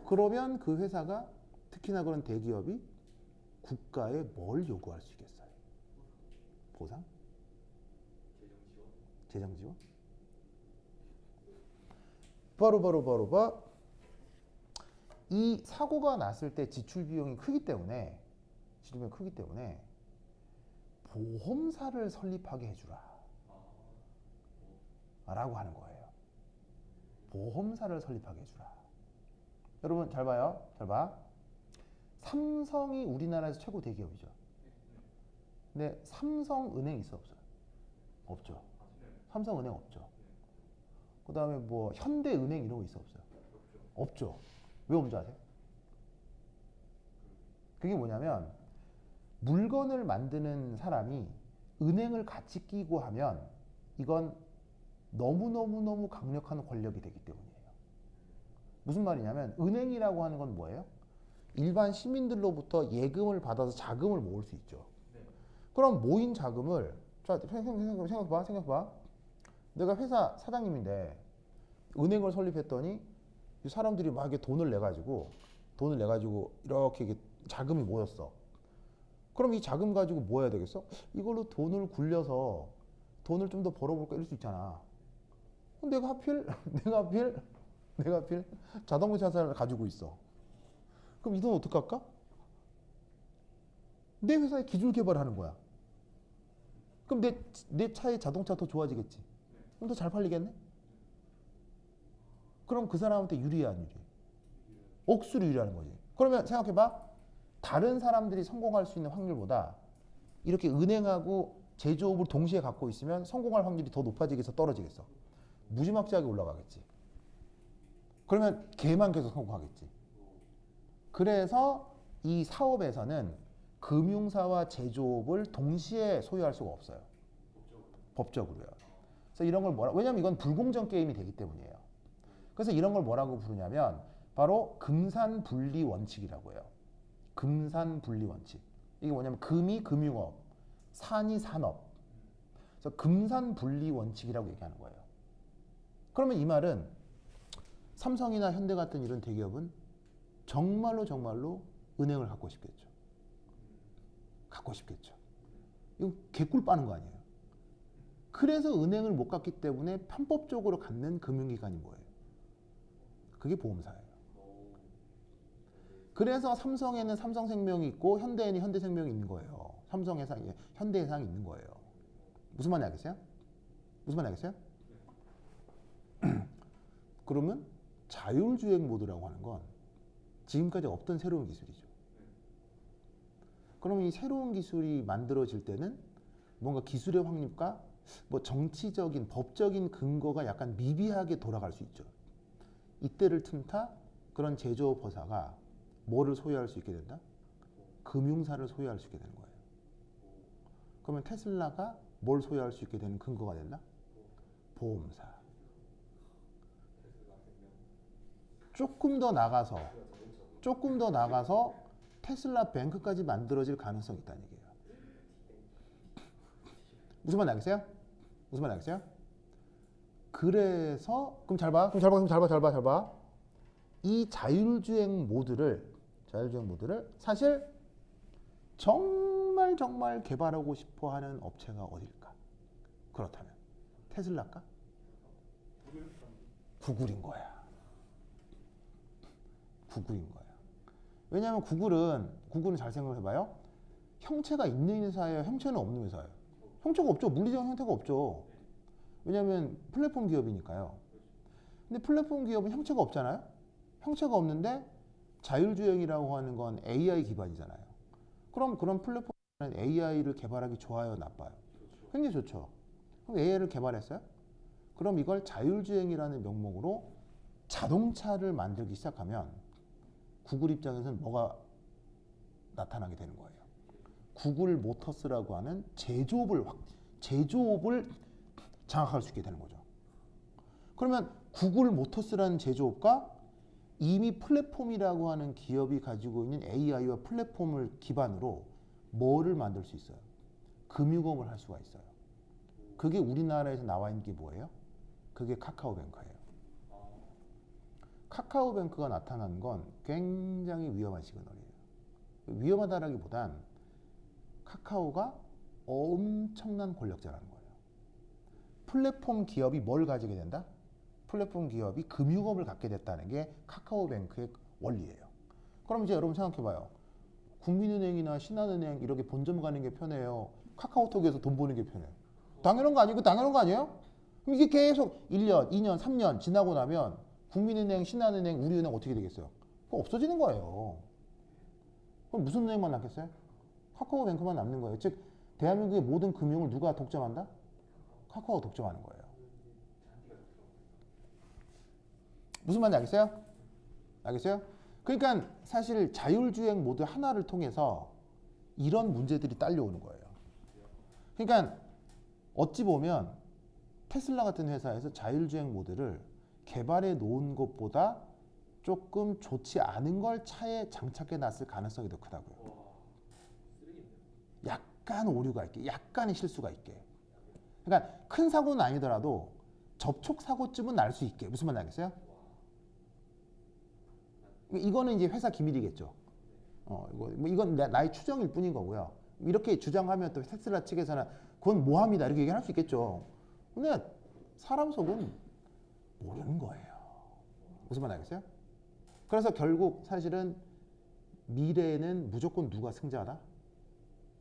그러면 그 회사가 특히나 그런 대기업이 국가에 뭘 요구할 수 있겠어요? 보상? 재정 지원? 바로 이 사고가 났을 때 지출 비용이 크기 때문에 보험사를 설립하게 해주라 라고 하는 거예요. 보험사를 설립하게 해주라. 여러분 잘 봐요. 잘 봐. 삼성이 우리나라에서 최고 대기업이죠. 근데 삼성은행 있어 없어요? 없죠. 삼성은행 없죠. 그 다음에 뭐 현대은행 이런 거 있어 없어요? 없죠. 왜 없는지 아세요? 그게 뭐냐면 물건을 만드는 사람이 은행을 같이 끼고 하면 이건 너무너무 강력한 권력이 되기 때문이에요. 무슨 말이냐면 은행이라고 하는 건 뭐예요? 일반 시민들로부터 예금을 받아서 자금을 모을 수 있죠. 그럼 모인 자금을 생각봐. 내가 회사 사장님인데 은행을 설립했더니 이 사람들이 막 이렇게 돈을 내가지고 이렇게 자금이 모였어. 그럼 이 자금 가지고 뭐 해야 되겠어? 이걸로 돈을 굴려서 돈을 좀 더 벌어볼까 이럴 수 있잖아. 그럼 내가 하필 내가 하필 자동차 회사를 가지고 있어. 그럼 이 돈 어떡할까? 내 회사에 기술 개발하는 거야. 그럼 내 차의 자동차 더 좋아지겠지. 그럼 더 잘 팔리겠네? 그럼 그 사람한테 유리해 안 유리해? 억수로 유리하는 거지. 그러면 생각해봐. 다른 사람들이 성공할 수 있는 확률보다 이렇게 은행하고 제조업을 동시에 갖고 있으면 성공할 확률이 더 높아지겠어, 떨어지겠어? 무지막지하게 올라가겠지. 그러면 걔만 계속 성공하겠지. 그래서 이 사업에서는 금융사와 제조업을 동시에 소유할 수가 없어요. 법적으로요. 그래서 이런 걸 왜냐면 이건 불공정 게임이 되기 때문이에요. 그래서 이런 걸 뭐라고 부르냐면 바로 금산분리 원칙이라고 해요. 금산분리 원칙. 이게 뭐냐면 금이 금융업, 산이 산업. 그래서 금산분리 원칙이라고 얘기하는 거예요. 그러면 이 말은 삼성이나 현대 같은 이런 대기업은 정말로 은행을 갖고 싶겠죠. 갖고 싶겠죠. 이거 개꿀 빠는 거 아니에요. 그래서 은행을 못 갖기 때문에 편법적으로 갖는 금융기관이 뭐예요? 그게 보험사예요. 그래서 삼성에는 삼성생명이 있고 현대에는 현대생명이 있는 거예요. 삼성해상에 현대해상이 있는 거예요. 무슨 말인지 알겠어요? 무슨 말인지 알겠어요? 그러면 자율주행 모드라고 하는 건 지금까지 없던 새로운 기술이죠. 그러면 이 새로운 기술이 만들어질 때는 뭔가 기술의 확립과 뭐 정치적인 법적인 근거가 약간 미비하게 돌아갈 수 있죠. 이때를 틈타 그런 제조업 회사가 뭐를 소유할 수 있게 된다? 금융사를 소유할 수 있게 되는 거예요. 그러면 테슬라가 뭘 소유할 수 있게 되는 근거가 된다? 보험사. 조금 더 나가서 테슬라 뱅크까지 만들어질 가능성이 있다는 얘기예요. 무슨 말인지 알겠어요? 무슨 말인지 알겠어요? 그래서 그럼 잘 봐. 이 자율주행 모드를 사실 정말 개발하고 싶어 하는 업체가 어딜까? 그렇다면 테슬라일까? 구글인 거야. 왜냐하면 구글은 잘 생각해봐요. 형체가 있는 회사예요, 형체는 없는 회사예요. 형체가 없죠. 물리적 형태가 없죠. 왜냐하면 플랫폼 기업이니까요. 근데 플랫폼 기업은 형체가 없잖아요. 형체가 없는데 자율주행이라고 하는 건 AI 기반이잖아요. 그럼 그런 플랫폼은 AI를 개발하기 좋아요, 나빠요? 굉장히 좋죠. 그럼 AI를 개발했어요? 그럼 이걸 자율주행이라는 명목으로 자동차를 만들기 시작하면 구글 입장에서는 뭐가 나타나게 되는 거예요. 구글 모터스라고 하는 제조업을 장악할 수 있게 되는 거죠. 그러면 구글 모터스라는 제조업과 이미 플랫폼이라고 하는 기업이 가지고 있는 AI와 플랫폼을 기반으로 뭐를 만들 수 있어요? 금융업을 할 수가 있어요. 그게 우리나라에서 나와 있는 게 뭐예요? 그게 카카오뱅크예요. 카카오뱅크가 나타난 건 굉장히 위험한 시그널이에요. 위험하다라기보단 카카오가 엄청난 권력자라는 거예요. 플랫폼 기업이 뭘 가지게 된다? 플랫폼 기업이 금융업을 갖게 됐다는 게 카카오뱅크의 원리예요. 그럼 이제 여러분 생각해봐요. 국민은행이나 신한은행 이렇게 본점 가는 게 편해요? 카카오톡에서 돈 버는 게 편해요? 당연한 거 아니에요? 그럼 이게 계속 1년, 2년, 3년 지나고 나면 국민은행, 신한은행, 우리은행 어떻게 되겠어요? 그거 없어지는 거예요. 그럼 무슨 은행만 남겠어요? 카카오뱅크만 남는 거예요. 즉 대한민국의 모든 금융을 누가 독점한다? 카카오가 독점하는 거예요. 무슨 말인지 알겠어요? 그러니까 사실 자율주행 모드 하나를 통해서 이런 문제들이 딸려오는 거예요. 그러니까 어찌 보면 테슬라 같은 회사에서 자율주행 모드를 개발해 놓은 것보다 조금 좋지 않은 걸 차에 장착해 놨을 가능성이 더 크다고요. 약간 오류가 있게, 약간의 실수가 있게. 그러니까 큰 사고는 아니더라도 접촉 사고쯤은 날 수 있게. 무슨 말 알겠어요? 이거는 이제 회사 기밀이겠죠. 이건 나의 추정일 뿐인 거고요. 이렇게 주장하면 또 테슬라 측에서는 그건 모함이다 이렇게 얘기할 수 있겠죠. 근데 사람 속은 모르는 거예요. 무슨 말 알겠어요? 그래서 결국 사실은 미래에는 무조건 누가 승자다?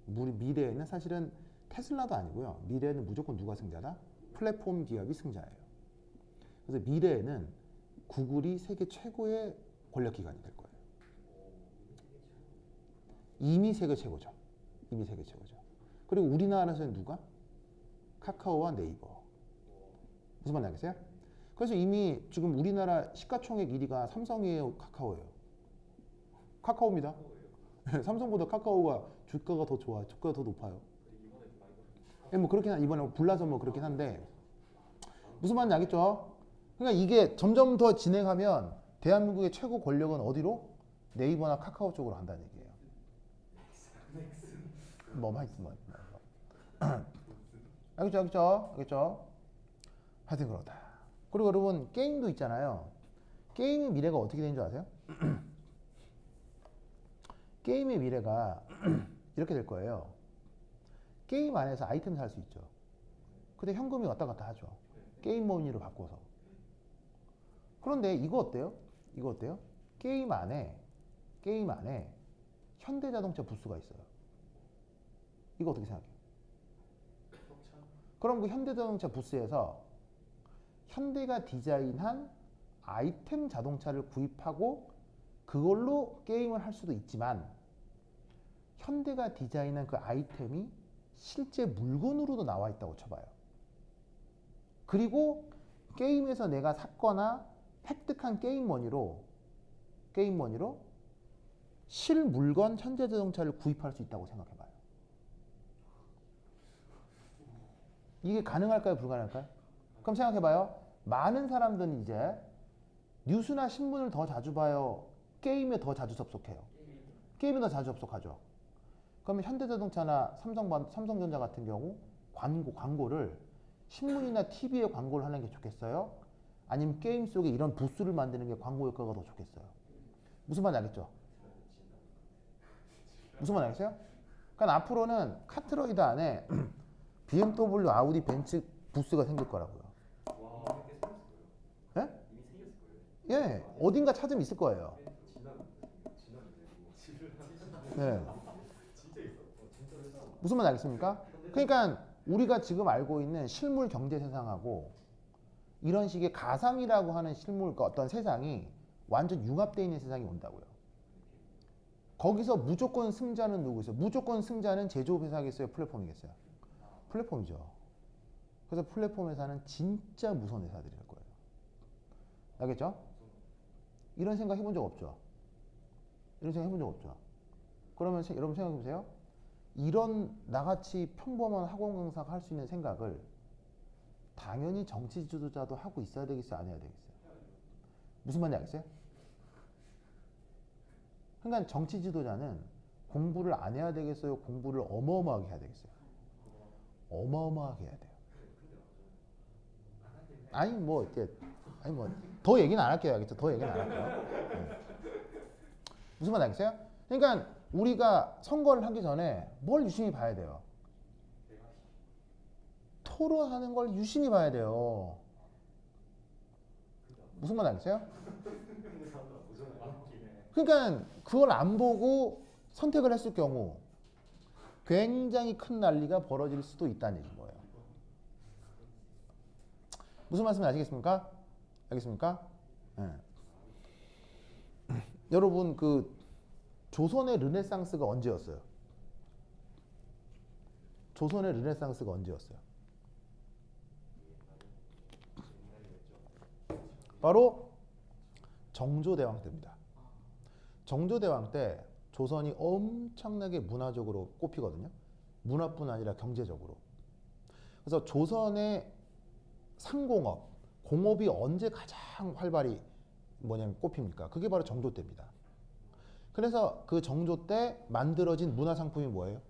미래에는 사실은 테슬라도 아니고요. 미래에는 무조건 누가 승자다? 플랫폼 기업이 승자예요. 그래서 미래에는 구글이 세계 최고의 권력 기관이 될 거예요. 이미 세계 최고죠. 이미 세계 최고죠. 그리고 우리나라에서는 누가? 카카오와 네이버. 무슨 말인지 알겠어요? 그래서 이미 지금 우리나라 시가총액 1위가 삼성이에요, 카카오예요? 카카오입니다. 삼성보다 카카오가 주가가 더 좋아요. 주가가 더 높아요. 뭐 그렇긴 이번에 불나서 뭐 그렇긴 한데 무슨 말인지 알겠죠? 그러니까 이게 점점 더 진행하면 대한민국의 최고 권력은 어디로? 네이버나 카카오 쪽으로 간다는 얘기예요. 뭐 하여튼 뭐 알겠죠? 알겠죠? 알겠죠? 하여튼 그렇다. 그리고 여러분 게임도 있잖아요. 게임의 미래가 어떻게 되는 줄 아세요? 게임의 미래가 이렇게 될 거예요. 게임 안에서 아이템 살 수 있죠. 근데 현금이 왔다 갔다 하죠. 게임 머니로 바꿔서. 그런데 이거 어때요? 이거 어때요? 게임 안에 현대자동차 부스가 있어요. 이거 어떻게 생각해요? 그럼 그 현대자동차 부스에서 현대가 디자인한 아이템 자동차를 구입하고 그걸로 게임을 할 수도 있지만 현대가 디자인한 그 아이템이 실제 물건으로도 나와 있다고 쳐봐요. 그리고 게임에서 내가 샀거나 획득한 게임 머니로 실물건 현대자동차를 구입할 수 있다고 생각해봐요. 이게 가능할까요? 불가능할까요? 그럼 생각해봐요. 많은 사람들은 이제 뉴스나 신문을 더 자주 봐요? 게임에 더 자주 접속해요? 게임에 더 자주 접속하죠. 그러면 현대자동차나 삼성전자 같은 경우 광고를 신문이나 TV에 광고를 하는 게 좋겠어요? 아니면 게임 속에 이런 부스를 만드는 게 광고 효과가 더 좋겠어요? 무슨 말인지 알겠죠? 무슨 말인지 알겠어요? 그러니까 앞으로는 카트로이드 안에 BMW, 아우디, 벤츠 부스가 생길 거라고요. 와, 꽤 생겼을 거예요. 예? 이미 생겼을 거예요. 예, 어딘가 찾으면 있을 거예요. 네. 진짜 있어? 진짜로 했어? 무슨 말인지 알겠습니까? 그러니까 우리가 지금 알고 있는 실물 경제 세상하고 이런 식의 가상이라고 하는 실물 어떤 세상이 완전 융합되어 있는 세상이 온다고요. 거기서 무조건 승자는 누구겠어요? 무조건 승자는 제조업 회사겠어요? 플랫폼이겠어요? 플랫폼이죠. 그래서 플랫폼 회사는 진짜 무서운 회사들이 될 거예요. 알겠죠? 이런 생각 해본 적 없죠? 이런 생각 해본 적 없죠? 그러면 여러분 생각해 보세요. 이런 나같이 평범한 학원 강사가 할 수 있는 생각을 당연히 정치 지도자도 하고 있어야 되겠어요? 안 해야 되겠어요? 무슨 말인지 알겠어요? 그러니까 정치 지도자는 공부를 안 해야 되겠어요? 공부를 어마어마하게 해야 되겠어요? 어마어마하게 해야 돼요. 아니 뭐 더 얘기는 안 할게요. 알겠죠? 더 얘기는 안 할게요. 무슨 말인지 알겠어요? 그러니까 우리가 선거를 하기 전에 뭘 유심히 봐야 돼요? 토론하는 걸 유심히 봐야 돼요. 무슨 말인지 알겠어요? 그러니까 그걸 안 보고 선택을 했을 경우 굉장히 큰 난리가 벌어질 수도 있다는 얘기인 거예요. 무슨 말씀인지 아시겠습니까? 알겠습니까? 네. 여러분 그 조선의 르네상스가 언제였어요? 조선의 르네상스가 언제였어요? 바로 정조대왕 때입니다. 정조대왕 때 조선이 엄청나게 문화적으로 꼽히거든요. 문화뿐 아니라 경제적으로. 그래서 조선의 상공업, 공업이 언제 가장 활발히 꼽힙니까? 그게 바로 정조 때입니다. 그래서 그 정조 때 만들어진 문화상품이 뭐예요?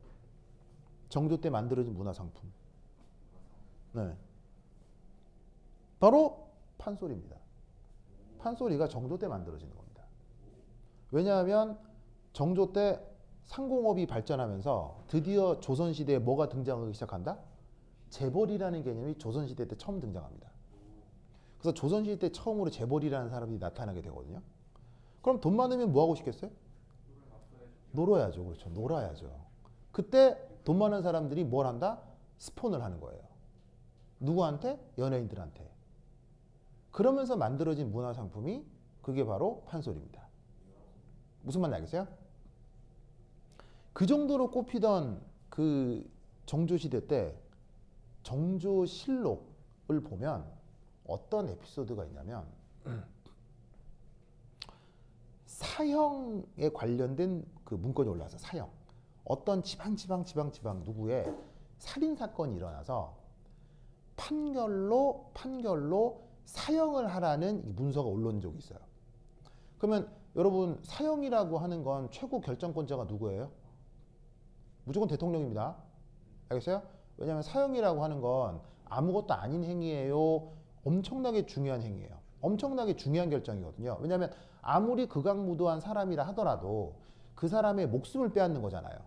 정조 때 만들어진 문화상품. 네. 바로 판소리입니다. 판소리가 정조 때 만들어지는 겁니다. 왜냐하면 정조 때 상공업이 발전하면서 드디어 조선시대에 뭐가 등장하기 시작한다? 재벌이라는 개념이 조선시대 때 처음 등장합니다. 그래서 조선시대 때 처음으로 재벌이라는 사람이 나타나게 되거든요. 그럼 돈 많으면 뭐 하고 싶겠어요? 놀아야죠. 그렇죠. 놀아야죠. 그때 돈 많은 사람들이 뭘 한다? 스폰을 하는 거예요. 누구한테? 연예인들한테. 그러면서 만들어진 문화 상품이 그게 바로 판소리입니다. 무슨 말인지 알겠어요? 그 정도로 꼽히던 그 정조시대 때 정조실록을 보면 어떤 에피소드가 있냐면 사형에 관련된 그 문건이 올라와서 사형. 어떤 지방 누구의 살인 사건이 일어나서 판결로 사형을 하라는 이 문서가 올라온 적이 있어요. 그러면 여러분 사형이라고 하는 건 최고 결정권자가 누구예요? 무조건 대통령입니다. 알겠어요? 왜냐하면 사형이라고 하는 건 아무것도 아닌 행위예요. 엄청나게 중요한 행위예요. 엄청나게 중요한 결정이거든요. 왜냐하면 아무리 극악무도한 사람이라 하더라도 그 사람의 목숨을 빼앗는 거잖아요.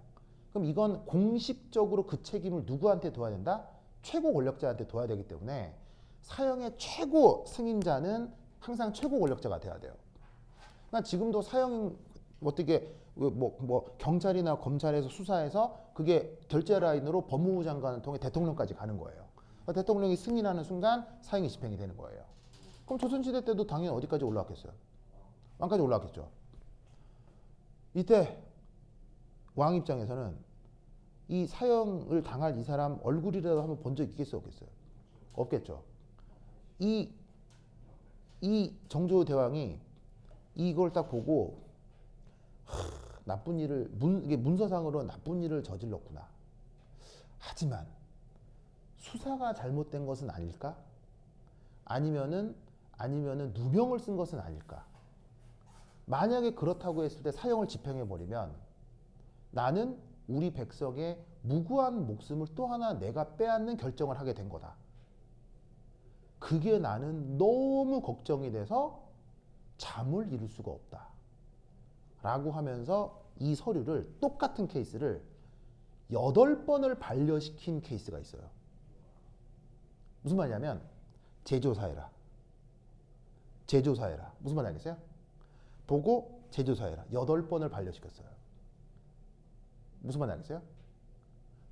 그럼 이건 공식적으로 그 책임을 누구한테 둬야 된다? 최고 권력자한테 둬야 되기 때문에 사형의 최고 승인자는 항상 최고 권력자가 돼야 돼요. 그러니까 지금도 사형 어떻게 경찰이나 검찰에서 수사해서 그게 결재 라인으로 법무부 장관을 통해 대통령까지 가는 거예요. 대통령이 승인하는 순간 사형이 집행이 되는 거예요. 그럼 조선시대 때도 당연히 어디까지 올라왔겠어요? 왕까지 올라왔겠죠. 이때 왕 입장에서는 이 사형을 당할 이 사람 얼굴이라도 한번 본 적 있겠어요? 없겠어요? 없겠죠. 이 정조대왕이 이걸 딱 보고 나쁜 일을 이게 문서상으로 나쁜 일을 저질렀구나. 하지만 수사가 잘못된 것은 아닐까? 아니면은 누명을 쓴 것은 아닐까? 만약에 그렇다고 했을 때 사형을 집행해 버리면 나는 우리 백성의 무고한 목숨을 또 하나 내가 빼앗는 결정을 하게 된 거다. 그게 나는 너무 걱정이 돼서 잠을 이룰 수가 없다. 라고 하면서 이 서류를 똑같은 케이스를 8번을 반려시킨 케이스가 있어요. 무슨 말이냐면 재조사해라. 무슨 말인지 알겠어요? 보고 재조사해라. 8번을 반려시켰어요. 무슨 말인지 알겠어요?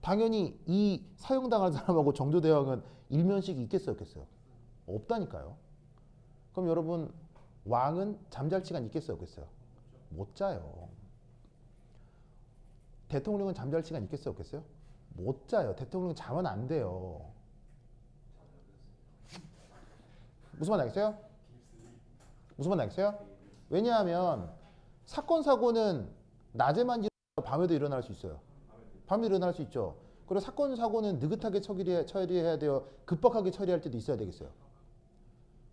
당연히 이 사형당할 사람하고 정조대왕은 일면식이 있겠어요? 없겠어요? 없다니까요. 그럼 여러분 왕은 잠잘 시간 있겠어요? 없겠어요? 못 자요. 대통령은 잠잘 시간 있겠어요? 없겠어요? 못 자요. 대통령은 자면 안 돼요. 무슨 말 알겠어요? 무슨 말 알겠어요? 왜냐하면 사건 사고는 낮에만 일어나요? 밤에도 일어날 수 있어요. 밤에 일어날 수 있죠. 그리고 사건 사고는 느긋하게 처리해야 돼요? 급박하게 처리할 때도 있어야 되겠어요.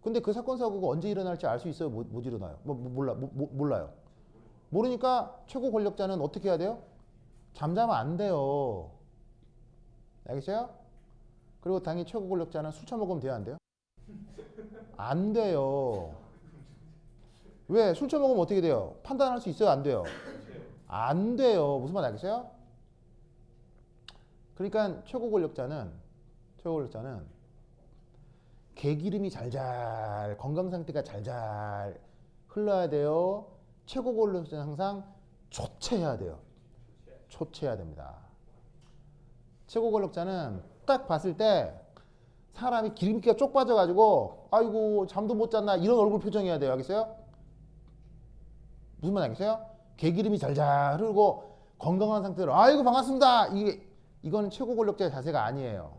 근데 그 사건 사고가 언제 일어날지 알 수 있어요? 못 일어나요? 몰라요. 모르니까 최고 권력자는 어떻게 해야 돼요? 잠자면 안 돼요. 알겠어요? 그리고 당연히 최고 권력자는 술 처먹으면 돼요? 안 돼요? 안 돼요. 왜? 술 처먹으면 어떻게 돼요? 판단할 수 있어요? 안 돼요? 안 돼요. 무슨 말 알겠어요? 그러니까 최고 권력자는 개기름이 잘잘 건강 상태가 잘잘 흘러야 돼요. 최고 권력자는 항상 초췌해야 돼요. 초췌해야 됩니다. 최고 권력자는 딱 봤을 때 사람이 기름기가 쪽 빠져가지고 아이고 잠도 못 잤나 이런 얼굴 표정해야 돼요. 알겠어요? 무슨 말 알겠어요? 개기름이 잘잘 흐르고 건강한 상태로 아이고 반갑습니다. 이거는 최고 권력자의 자세가 아니에요.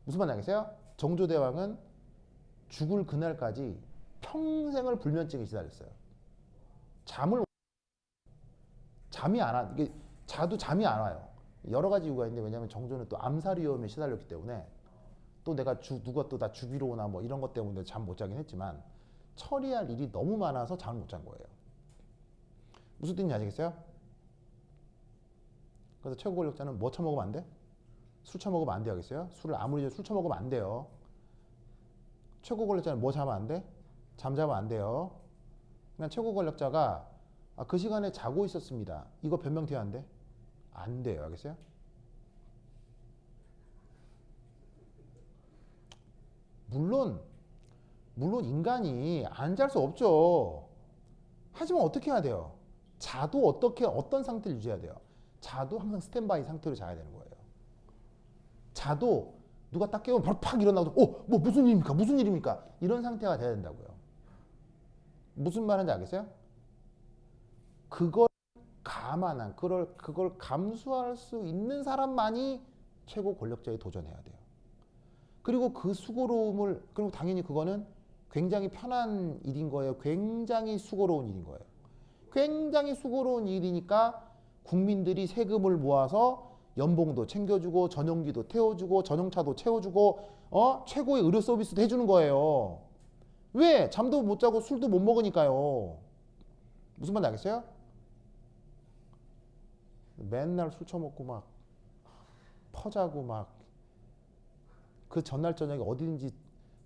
무슨 말 알겠어요? 정조대왕은 죽을 그날까지 평생을 불면증에 시달렸어요. 잠이 안 와. 이게 자도 잠이 안 와요. 여러 가지 이유가 있는데 왜냐하면 정조는 또 암살 위험에 시달렸기 때문에 또 내가 누가 또 나 죽이러 오나 뭐 이런 것 때문에 잠 못 자긴 했지만 처리할 일이 너무 많아서 잠을 못 잔 거예요. 무슨 뜻인지 아시겠어요? 그래서 최고 권력자는 뭐 처먹으면 안 돼? 술 처먹으면 안 돼요. 알겠어요? 술을 아무리 술 처먹으면 안 돼요. 최고 권력자는 뭐 자면 안 돼? 잠자면 안 돼요. 그냥 최고 권력자가 그 시간에 자고 있었습니다. 이거 변명돼야 안 돼? 안 돼요. 알겠어요? 물론 인간이 안 잘 수 없죠. 하지만 어떻게 해야 돼요? 자도 어떤 상태를 유지해야 돼요? 자도 항상 스탠바이 상태로 자야 되는 거예요. 자도 누가 딱 깨우면 바로 팍 일어나고 뭐 무슨 일입니까? 무슨 일입니까? 이런 상태가 돼야 된다고요. 무슨 말인지 알겠어요? 그걸 감안한 그걸 감수할 수 있는 사람만이 최고 권력자에 도전해야 돼요. 그리고 그 수고로움을 그리고 당연히 그거는 굉장히 편한 일인 거예요. 굉장히 수고로운 일인 거예요. 굉장히 수고로운 일이니까 국민들이 세금을 모아서 연봉도 챙겨주고 전용기도 태워주고 전용차도 채워주고 최고의 의료 서비스도 해주는 거예요. 왜? 잠도 못 자고 술도 못 먹으니까요. 무슨 말인지 알겠어요? 맨날 술 처먹고 막 퍼자고 막 그 전날 저녁에 어디든지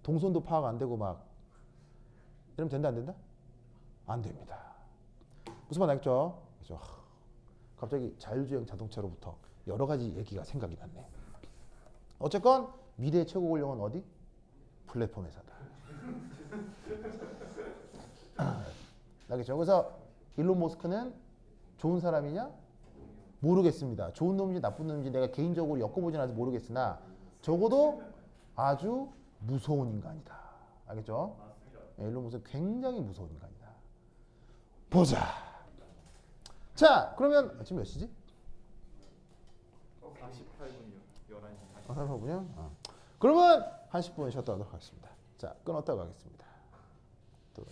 동선도 파악 안 되고 막 이러면 된다 안 된다? 안 됩니다. 무슨 말 알겠죠? 그죠? 갑자기 자율주행 자동차로부터 여러 가지 얘기가 생각이 났네. 어쨌건 미래의 최고 권력은 어디? 플랫폼 회사다. 알겠죠? 그래서 일론 머스크는 좋은 사람이냐? 모르겠습니다. 좋은 놈인지 나쁜 놈인지 내가 개인적으로 엮어보진 않아서 모르겠으나 적어도 아주 무서운 인간이다. 알겠죠? 네, 일론 머스크 굉장히 무서운 인간이다. 보자. 자, 그러면 지금 몇 시지? 48분이요. 11시 40분. 48분이요? 그러면 한 10분 쉬었다 하도록 하겠습니다. 자, 끊었다고 하겠습니다. 또.